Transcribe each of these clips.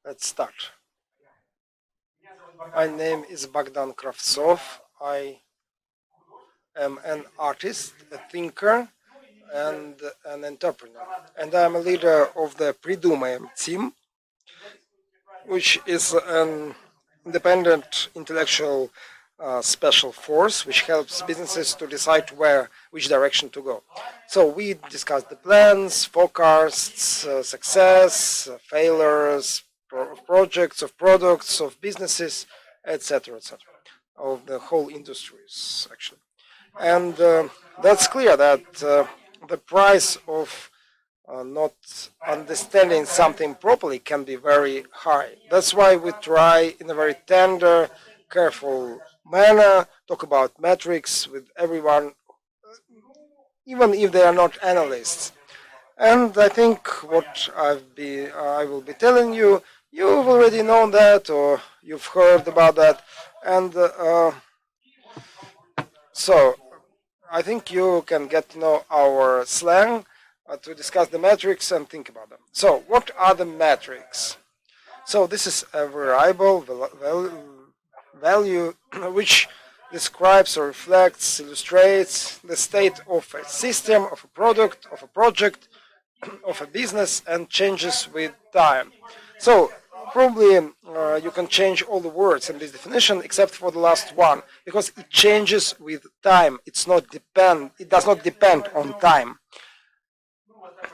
Let's start. My name is Bogdan Kravtsov. I am an artist, a thinker, and an entrepreneur. And I'm a leader of the Придумаем team, which is an independent intellectual special force which helps businesses to decide which direction to go. So we discuss the plans, forecasts, success, failures, projects, of products, of businesses, etc., etc., of the whole industries actually. And that's clear that the price of not understanding something properly can be very high. That's why we try in a very tender, careful manner talk about metrics with everyone, even if they are not analysts. And I think what I will be telling you, you've already known that or you've heard about that, and so I think you can get to know our slang to discuss the metrics and think about them. So, what are the metrics? So, this is a variable value which describes or reflects, illustrates the state of a system, of a product, of a project, of a business, and changes with time. So, probably you can change all the words in this definition except for the last one because it changes with time. It does not depend on time.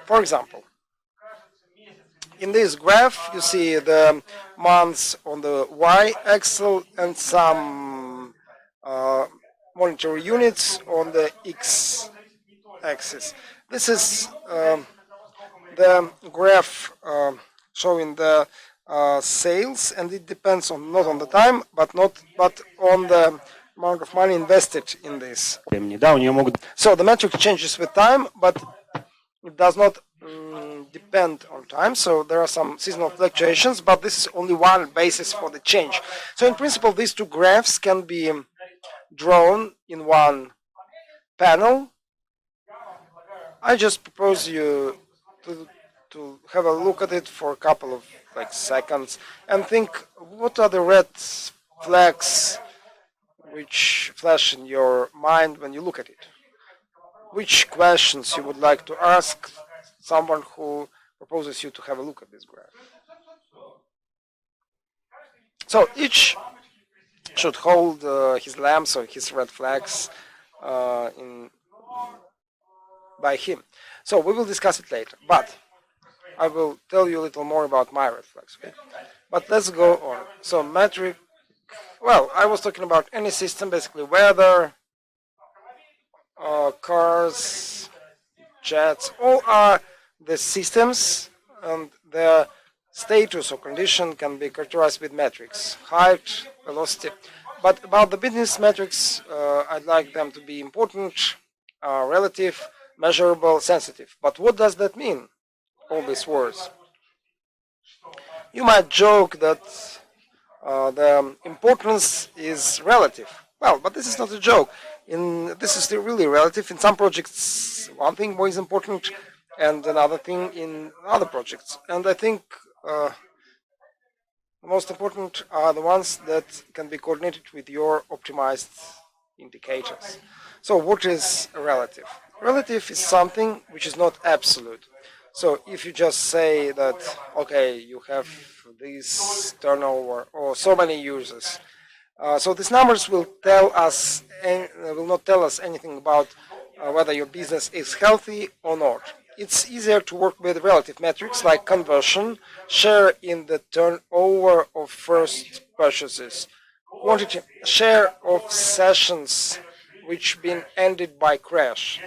For example, in this graph you see the months on the y-axis and some monetary units on the x-axis. This is the graph showing the sales, and it depends on not on the time, but on the amount of money invested in this. So the metric changes with time, but it does not depend on time. So there are some seasonal fluctuations, but this is only one basis for the change. So in principle, these two graphs can be drawn in one panel. I just propose you to have a look at it for a couple of seconds and think, what are the red flags which flash in your mind when you look at it? Which questions you would like to ask someone who proposes you to have a look at this graph? So each should hold his lamps or his red flags by him. So we will discuss it later, but I will tell you a little more about my red flags. Okay? But let's go on. So metric, well, I was talking about any system, basically weather, cars, jets, all are the systems, and their status or condition can be characterized with metrics, height, velocity. But about the business metrics, I'd like them to be important, relative, measurable, sensitive. But what does that mean, all these words? You might joke that the importance is relative. Well, but this is not a joke. This is really relative. In some projects, one thing is important, and another thing in other projects. And I think the most important are the ones that can be coordinated with your optimized indicators. So what is relative? Relative is something which is not absolute. So if you just say that, okay, you have this turnover or so many users, so these numbers will not tell us anything about whether your business is healthy or not. It's easier to work with relative metrics like conversion, share in the turnover of first purchases, quantity, share of sessions which been ended by crash.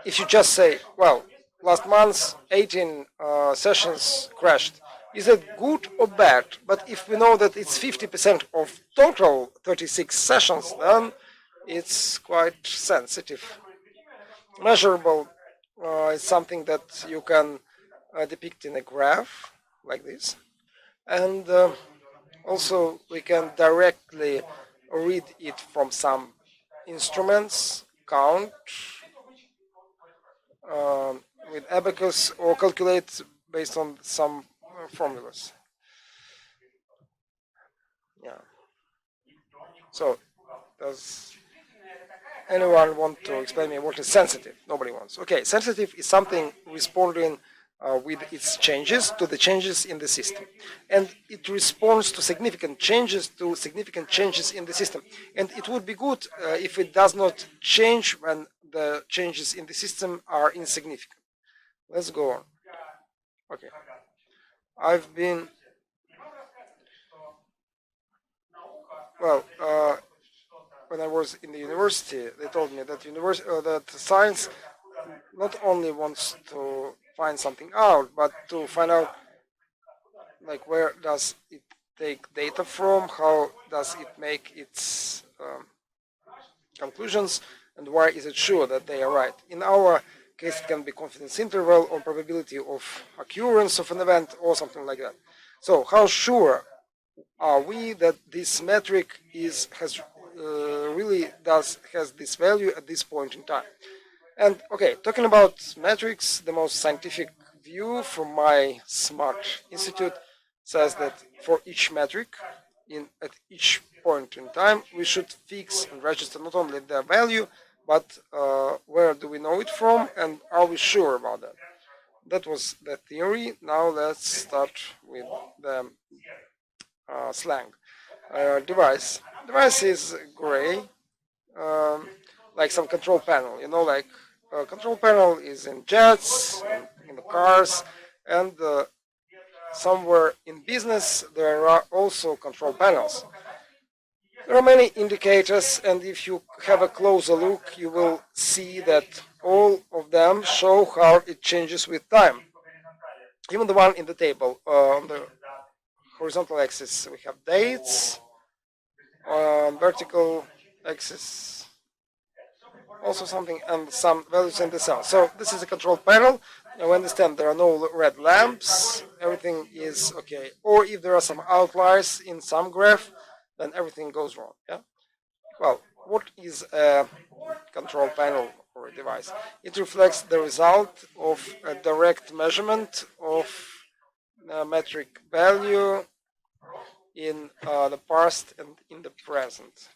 If you just say, well, last month 18 sessions crashed, is that good or bad? But if we know that it's 50% of total 36 sessions, then it's quite sensitive. Measurable is something that you can depict in a graph like this, and also we can directly read it from some instruments, count with abacus, or calculate based on some formulas. Yeah. So, does anyone want to explain me what is sensitive? Nobody wants. Okay, sensitive is something responding with its changes to the changes in the system, and it responds to significant changes in the system. And it would be good if it does not change when the changes in the system are insignificant. Let's go on. Okay, I've been well. When I was in the university, they told me that that science not only wants to find something out, but to find out like where does it take data from, how does it make its conclusions, and why is it sure that they are right. In our case, it can be confidence interval or probability of occurrence of an event or something like that. So how sure are we that this metric has this value at this point in time? And okay, talking about metrics, the most scientific view from my smart institute says that for each metric at each point in time we should fix and register not only the value but where do we know it from and are we sure about that. That was the theory. Now let's start with the slang. Device is gray, um, like some control panel. Like control panel is in jets, in the cars, and somewhere in business there are also control panels. There are many indicators, and if you have a closer look, you will see that all of them show how it changes with time. Even the one in the table, on the horizontal axis, we have dates. On vertical axis, also something, and some values in the cell. So this is a control panel. Now we understand there are no red lamps. Everything is okay. Or if there are some outliers in some graph, then everything goes wrong. Yeah. Well, what is a control panel or a device? It reflects the result of a direct measurement of a metric value in the past and in the present.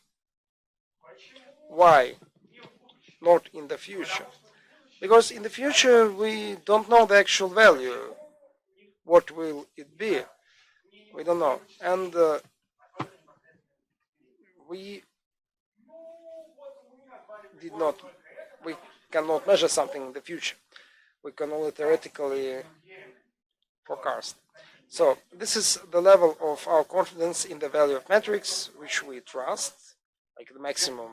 Why not in the future? Because in the future we don't know the actual value. What will it be? We don't know. And we we cannot measure something in the future. We can only theoretically forecast. So this is the level of our confidence in the value of metrics, which we trust, like the maximum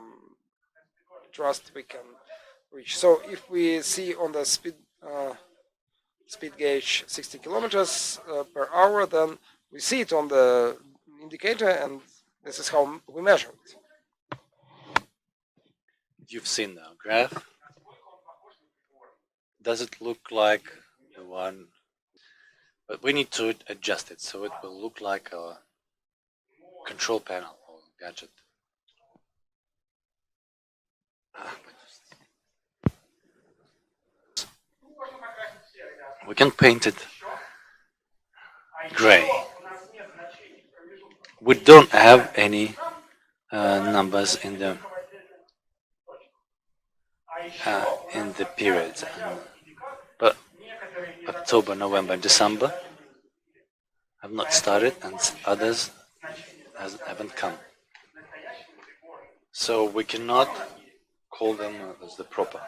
trust we can reach. So if we see on the speed gauge 60 kilometers per hour, then we see it on the indicator, and this is how we measure it. You've seen the graph. Does it look like the one? But we need to adjust it so it will look like a control panel or gadget. We can paint it gray. We don't have any numbers in the periods, but October, November, December have not started, and others haven't come. So we cannot call them as the proper.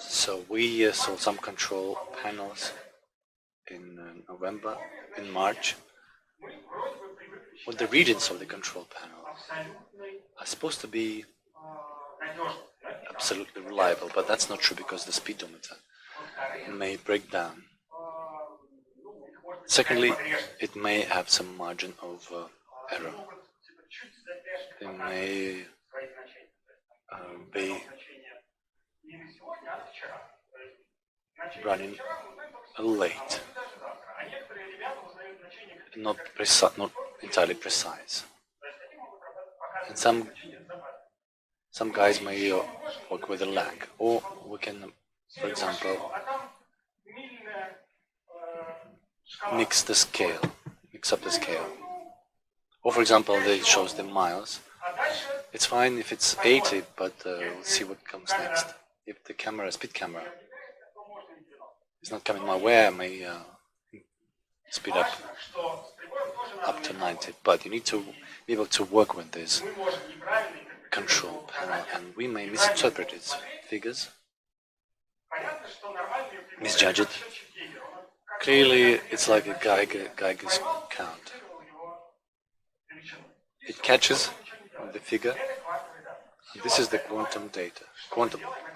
So we saw some control panels in November, in March. Well, the readings of the control panels are supposed to be absolutely reliable, but that's not true because the speedometer may break down. Secondly, it may have some margin of error. They may be running late, not entirely precise. And some guys may work with a lag, or we can, for example, mix the picks up the scale. Or for example, it shows the miles. It's fine if it's 80, but we'll see what comes next. If the camera, speed camera, is not coming my way, I may speed up to 90. But you need to be able to work with this control panel, and we may misinterpret its figures, misjudge it. Clearly, it's like a Geiger's count. It catches the figure. This is the quantum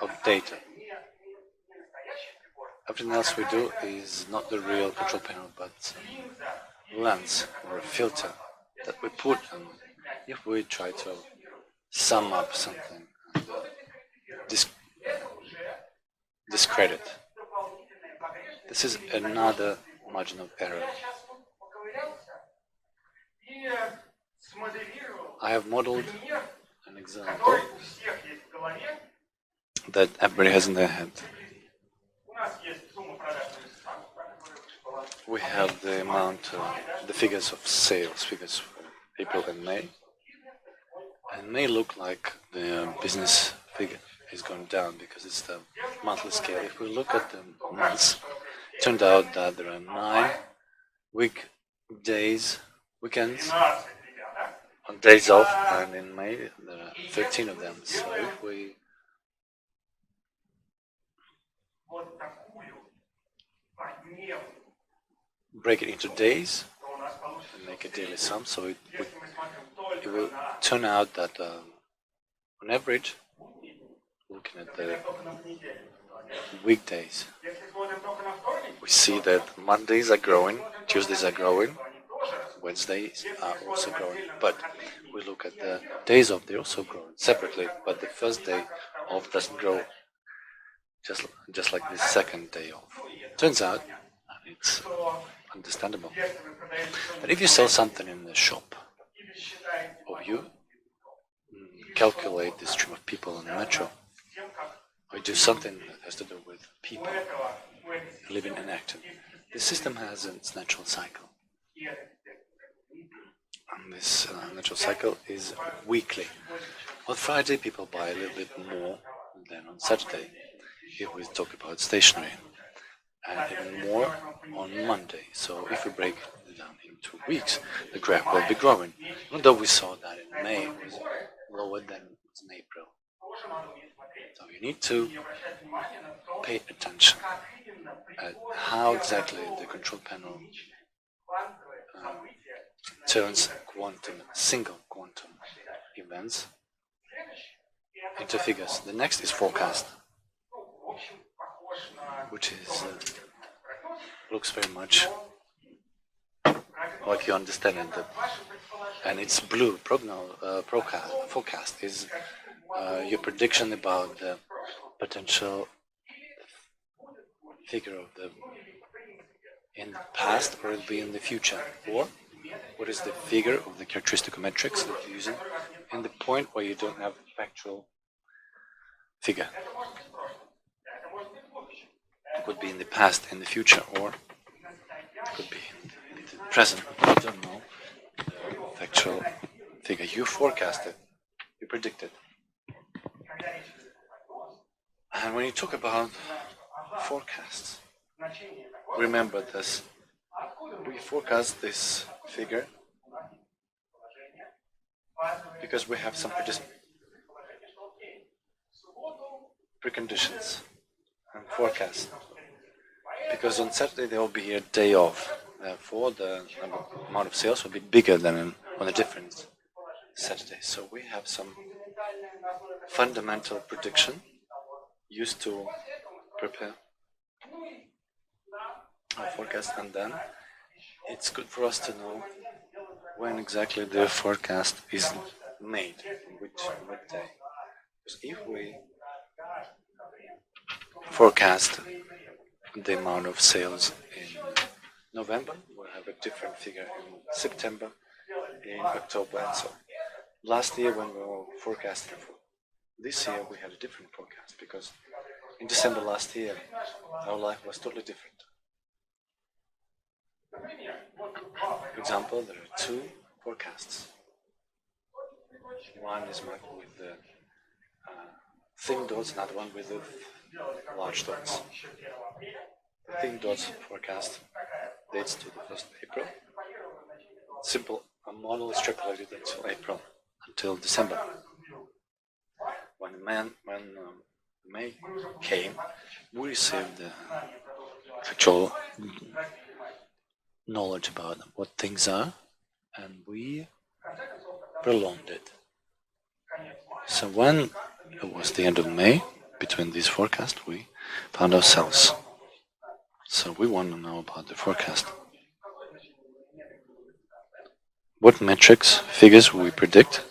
of data. Everything else we do is not the real control panel, but a lens or a filter that we put on if we try to sum up something and discredit. This is another margin of error. I have modeled an example that everybody has in their head. We have the amount, the figures of sales, figures for April and May. And may look like the business figure is going down because it's the monthly scale. If we look at the months, it turned out that there are 9 weekends on days off, and in May there are 13 of them. So if we break it into days and make a daily sum, so it will turn out that on average, looking at the weekdays, we see that Mondays are growing, Tuesdays are growing, Wednesdays are also growing, but we look at the days off, they're also growing separately, but the first day off doesn't grow just like the second day off. Turns out, and it's understandable, that if you sell something in the shop, or you calculate the stream of people on the metro, or do something that has to do with people living and acting, the system has its natural cycle. And this natural cycle is weekly. On Friday, people buy a little bit more than on Saturday, if we talk about stationery, and even more on Monday. So if we break it down into weeks, the graph will be growing. Even though we saw that in May it was lower than it was in April. So you need to pay attention at how exactly the control panel turns single quantum events into figures. The next is forecast, which is looks very much like you understand it, and it's blue. Forecast is your prediction about the potential figure of the in the past, or it'll be in the future, or what is the figure of the characteristic metrics that you're using in the point where you don't have factual figure. It could be in the past, in the future, or it could be in the present. You don't know the factual figure. You forecasted, you predicted. And when you talk about forecasts, remember this. We forecast this figure because we have some preconditions and forecast. Because on Saturday there will be a day off, therefore the amount of sales will be bigger than on a different Saturday. So we have some fundamental prediction used to prepare our forecast, and then it's good for us to know when exactly the forecast is made, which day. Because if we forecast the amount of sales in November, we'll have a different figure in September, in October, and so on. Last year, when we were forecasting for this year, we had a different forecast because in December last year, our life was totally different. For example, there are two forecasts. One is marked with the thin dots, another one with the large dots. The thin dots forecast dates to the 1st of April. Simple model extrapolated until April, until December. When May came, we received actual knowledge about what things are, and we prolonged it. So when it was the end of May, between these forecasts, we found ourselves. So we want to know about the forecast. What metrics, figures we predict?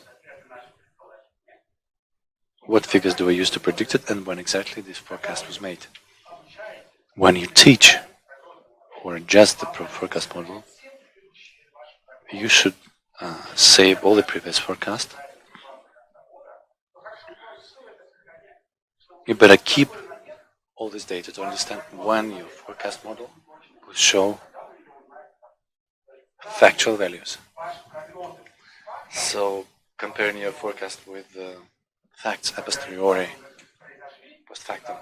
What figures do we use to predict it, and when exactly this forecast was made? When you teach or adjust the forecast model, you should save all the previous forecast. You better keep all this data to understand when your forecast model will show factual values. So comparing your forecast with facts a posteriori, post factum,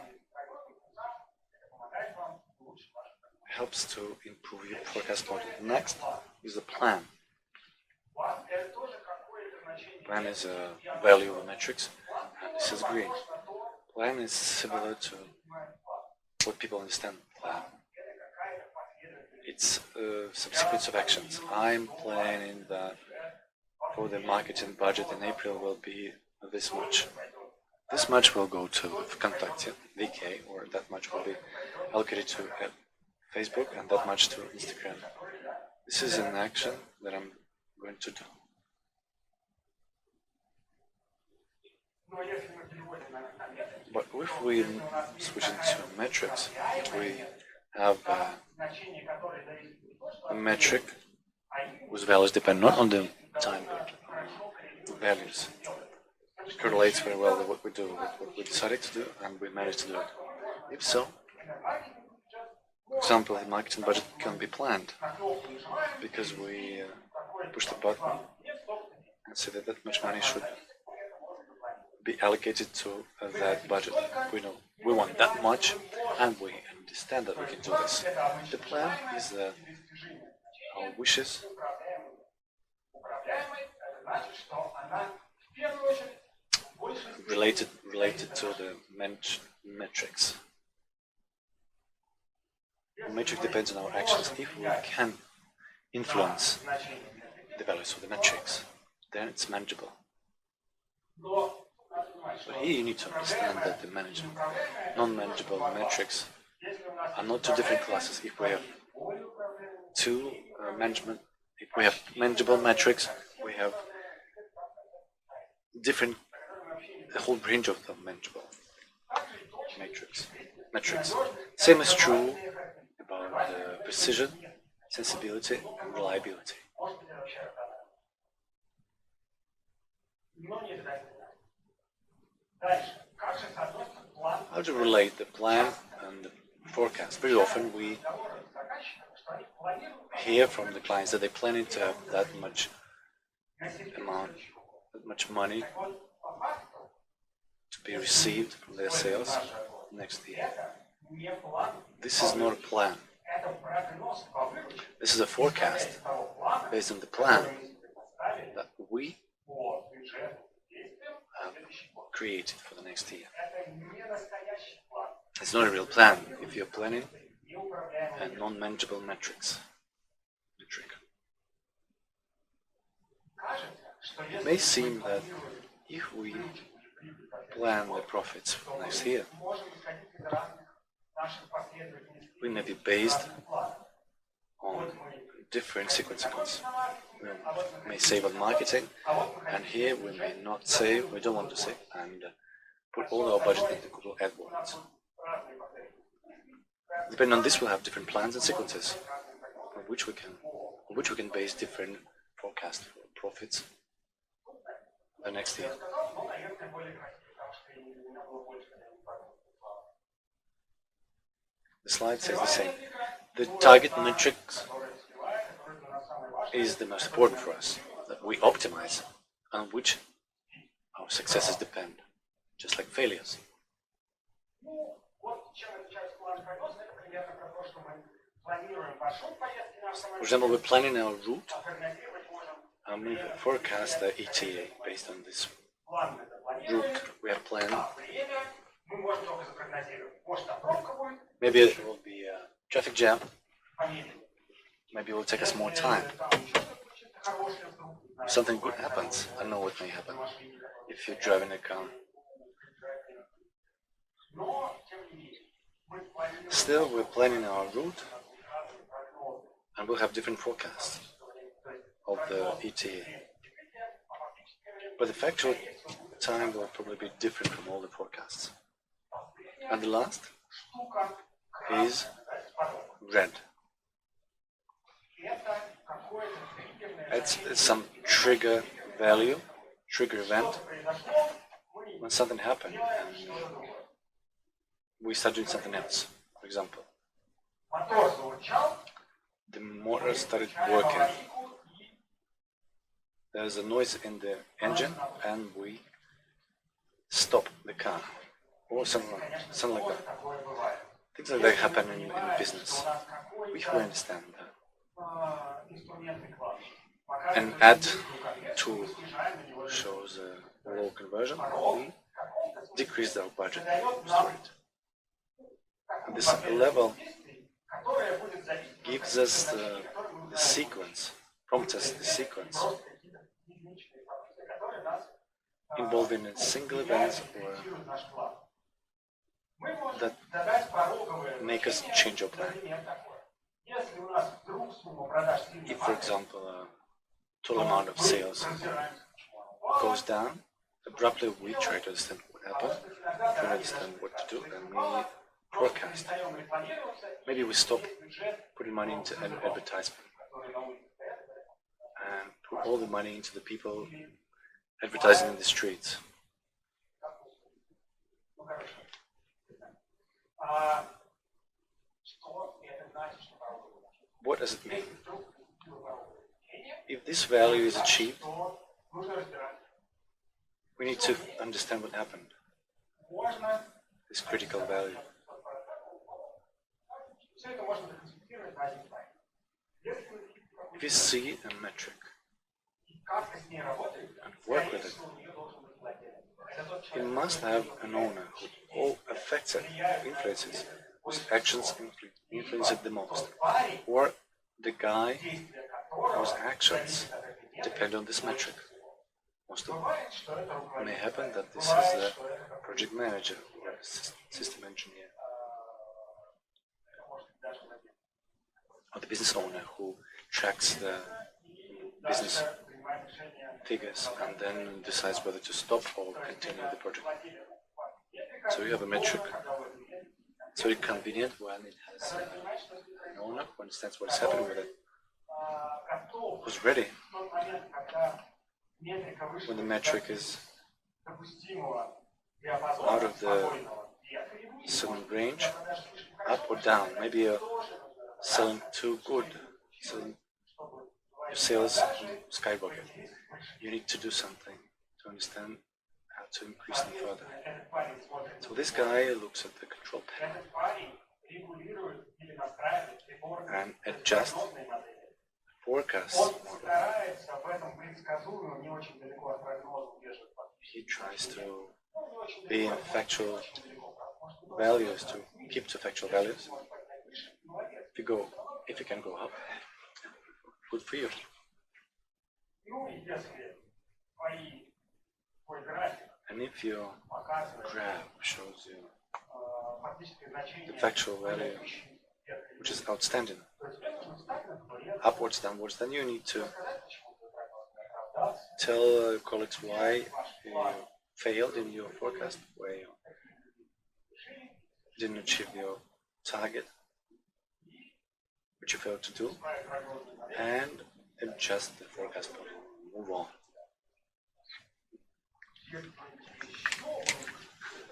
helps to improve your forecast model. Next is the plan. Plan is a value of metrics, and this is green. Plan is similar to what people understand plan. It's a sequence of actions. I'm planning that for the marketing budget in April will be this much. This much will go to contact VK, or that much will be allocated to Facebook, and that much to Instagram. This is an action that I'm going to do. But if we switch into metrics, we have a metric whose values depend not on the time but values. It correlates very well with what we do, with what we decided to do, and we managed to do it. If so, for example, the marketing budget can be planned because we push the button and say that much money should be allocated to that budget. We know we want that much, and we understand that we can do this. The plan is our wishes related to the metrics. The metric depends on our actions. If we can influence the values of the metrics, then it's manageable. But here you need to understand that the non-manageable metrics are not two different classes. If we have if we have manageable metrics, we have a whole range of manageable metrics. Same is true about precision, sensibility, and reliability. How to relate the plan and the forecast? Very often we hear from the clients that they're planning to have that much money to be received from their sales next year. This is not a plan. This is a forecast based on the plan that we have created for the next year. It's not a real plan if you're planning a non-manageable metric. It may seem that if we plan the profits for next year, we may be based on different sequences. We may save on marketing, and here we may not save, we don't want to save, and put all our budget into Google AdWords. Depending on this, we'll have different plans and sequences on which we can base different forecasts for profits the next year. The slide says the same. The target metrics is the most important for us, that we optimize, on which our successes depend, just like failures. For example, we're planning our route, and we forecast the ETA based on this route we have planned. Maybe it will be a traffic jam. Maybe it will take us more time. If something good happens, I know what may happen if you're driving a car. Still, we're planning our route, and we'll have different forecasts of the ETA. But the factual time will probably be different from all the forecasts. And the last is red. It's some trigger value, trigger event, when something happened and we start doing something else. For example, the motor started working. There's a noise in the engine and we stop the car, or something like that. Things like that happen in business. We understand that. And add tool shows a low conversion. We decreased our budget for it. And this level gives us the sequence, prompts us the sequence involving a single events or that make us change our plan. If, for example, total amount of sales goes down, abruptly we try to understand what happened, try to understand what to do, and we forecast. Maybe we stop putting money into an advertisement and put all the money into the people advertising in the streets. What does it mean? If this value is achieved, we need to understand what happened. This critical value. If you see a metric and work with it, it must have an owner who all affects it, influences, whose actions influence it the most, or the guy whose actions depend on this metric. Most of it may happen that this is the project manager or system engineer, or the business owner who tracks the business figures and then decides whether to stop or continue the project. So you have a metric. It's very convenient when it has an owner who understands what's happening with it, who's ready when the metric is out of the certain range, up or down. Maybe you're selling too good, selling your sales skyrocket. You need to do something to understand how to increase them further. So this guy looks at the control panel and adjusts forecasts. He tries to be in factual values, to keep to factual values. If you can go up, good for you. And if your graph shows you the factual value, which is outstanding, upwards, downwards, then you need to tell colleagues why you failed in your forecast, why you didn't achieve your target, which you failed to do, and adjust the forecast point. Move on.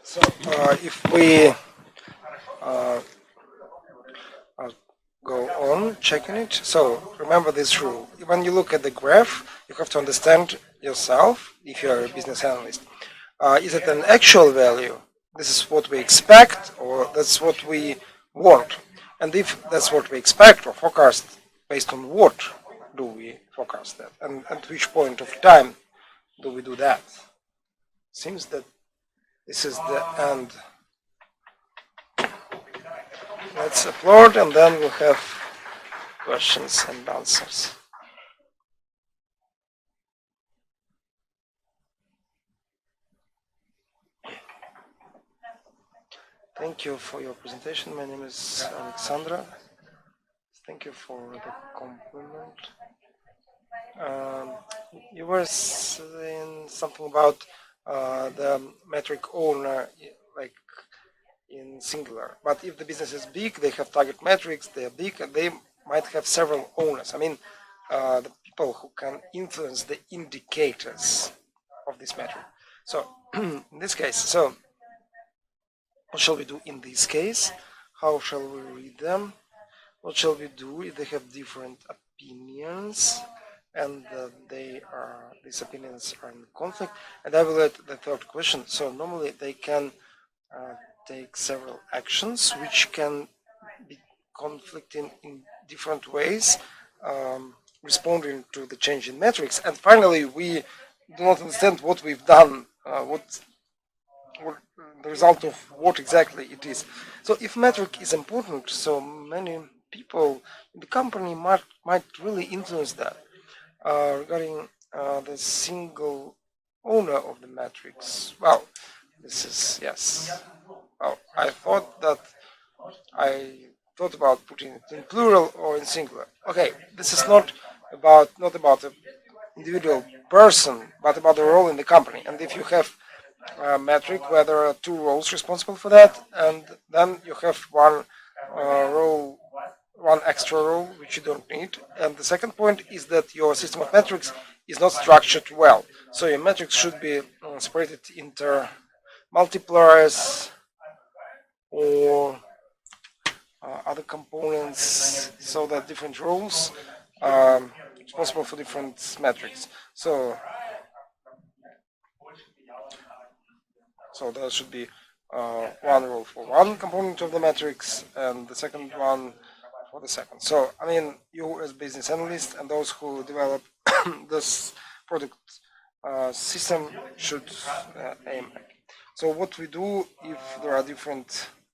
So if we go on checking it. So remember this rule. When you look at the graph, you have to understand yourself, if you are a business analyst. Is it an actual value? This is what we expect, or that's what we want. And if that's what we expect or forecast, based on what do we forecast that? And at which point of time do we do that? Seems that this is the end. Let's upload and then we'll have questions and answers. Thank you for your presentation. My name is Alexandra. Thank you for the compliment. You were saying something about the metric owner, like in singular. But if the business is big, they have target metrics, they are big, and they might have several owners. I mean, the people who can influence the indicators of this metric. So, in this case, so what shall we do in this case? How shall we read them? What shall we do if they have different opinions and these opinions are in conflict? And I will add the third question. So normally they can take several actions which can be conflicting in different ways, responding to the change in metrics. And finally, we do not understand what we've done, what the result of what exactly it is. So if metric is important, so many people in the company might really influence that. Regarding the single owner of the metrics, well, this is, yes. Well, I thought about putting it in plural or in singular. Okay, this is not about an individual person, but about the role in the company. And if you have a metric where there are two roles responsible for that, and then you have one role, one extra role which you don't need. And the second point is that your system of metrics is not structured well. So your metrics should be separated into multipliers or other components, so that different roles are responsible for different metrics. So there should be one role for one component of the metrics and the second one for the second. So, I mean, you as business analyst and those who develop this product system should aim at. So what we do if there are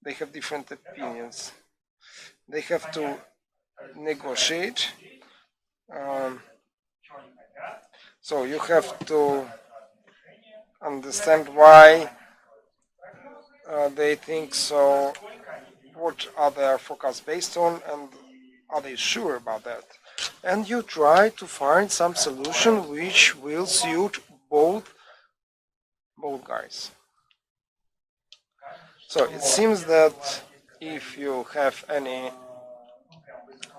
they have different opinions. They have to negotiate. So you have to understand why they think so, what are their forecasts based on, and are they sure about that? And you try to find some solution which will suit both guys. So it seems that if you have any,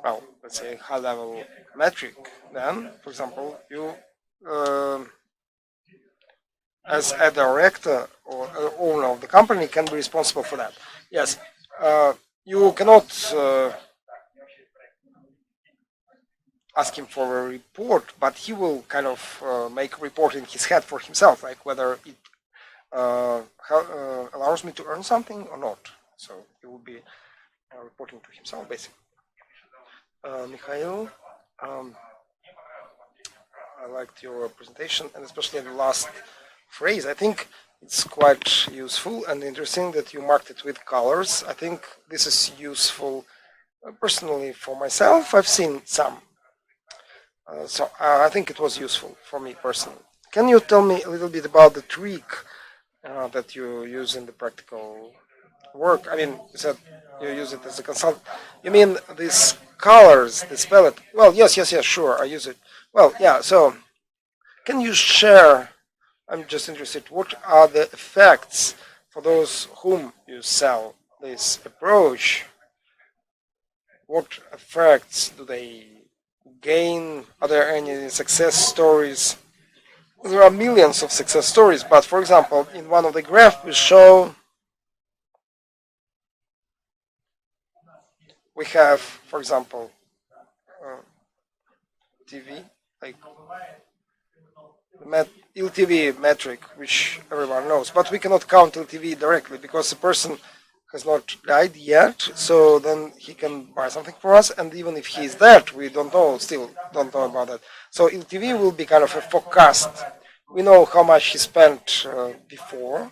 well, let's say high-level metric, then, for example, you as a director or owner of the company can be responsible for that. Yes, you cannot ask him for a report, but he will kind of make a report in his head for himself, like whether it allows me to earn something or not. So he will be reporting to himself, basically. Mikhail, I liked your presentation, and especially the last phrase. I think it's quite useful and interesting that you marked it with colors. I think this is useful personally for myself. I've seen some. So I think it was useful for me personally. Can you tell me a little bit about the trick that you use in the practical work? I mean, you said you use it as a consultant. You mean these colors, this palette? Well, yes, sure, I use it. Well, yeah, so can you share, I'm just interested, what are the effects for those whom you sell this approach? What effects do they gain? Are there any success stories? There are millions of success stories, but for example, in one of the graphs we show we have, for example, TV, like LTV metric, which everyone knows, but we cannot count LTV directly because the person has not died yet, so then he can buy something for us, and even if he is dead, we don't know, still don't know about that. So LTV will be kind of a forecast. We know how much he spent before.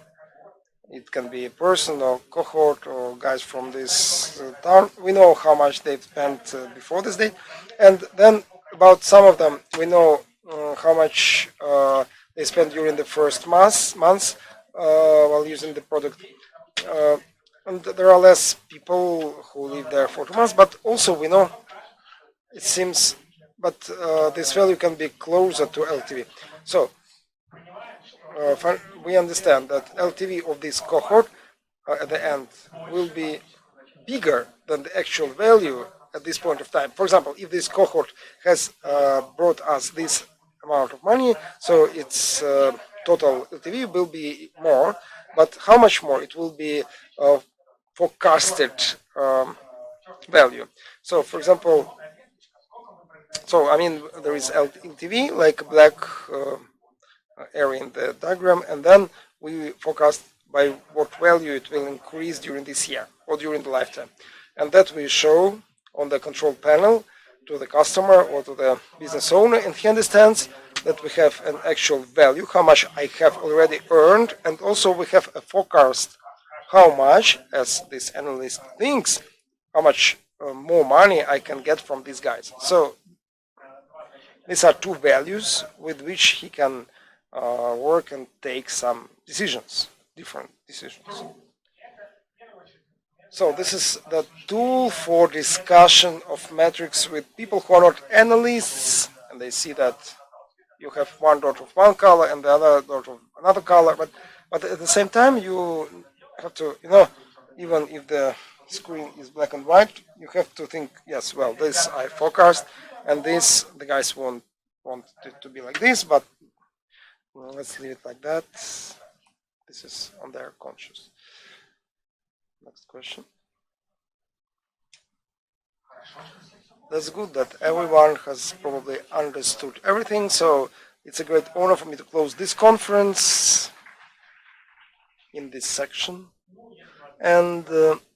It can be a person or cohort or guys from this town. We know how much they've spent before this day, and then about some of them, we know how much they spent during the first months while using the product. Uh, and there are less people who live there for 2 months, but also we know it seems, but this value can be closer to LTV. So we understand that LTV of this cohort at the end will be bigger than the actual value at this point of time. For example, if this cohort has brought us this amount of money, so its total LTV will be more, but how much more? It will be forecasted value. So, for example, so I mean, there is LTV, like a black area in the diagram, and then we forecast by what value it will increase during this year or during the lifetime. And that we show on the control panel to the customer or to the business owner, and he understands that we have an actual value, how much I have already earned, and also we have a forecast how much, as this analyst thinks, how much more money I can get from these guys. So these are two values with which he can work and take some decisions, different decisions. So this is the tool for discussion of metrics with people who are not analysts, and they see that you have one dot of one color and the other dot of another color, but at the same time you have to, even if the screen is black and white, you have to think, yes, well, this I forecast, and this the guys want it to be like this, but let's leave it like that. This is on their conscious. Next question. That's good that everyone has probably understood everything, so it's a great honor for me to close this conference in this section. And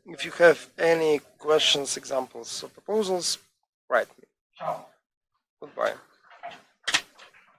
if you have any questions, examples, or proposals, write me. Goodbye.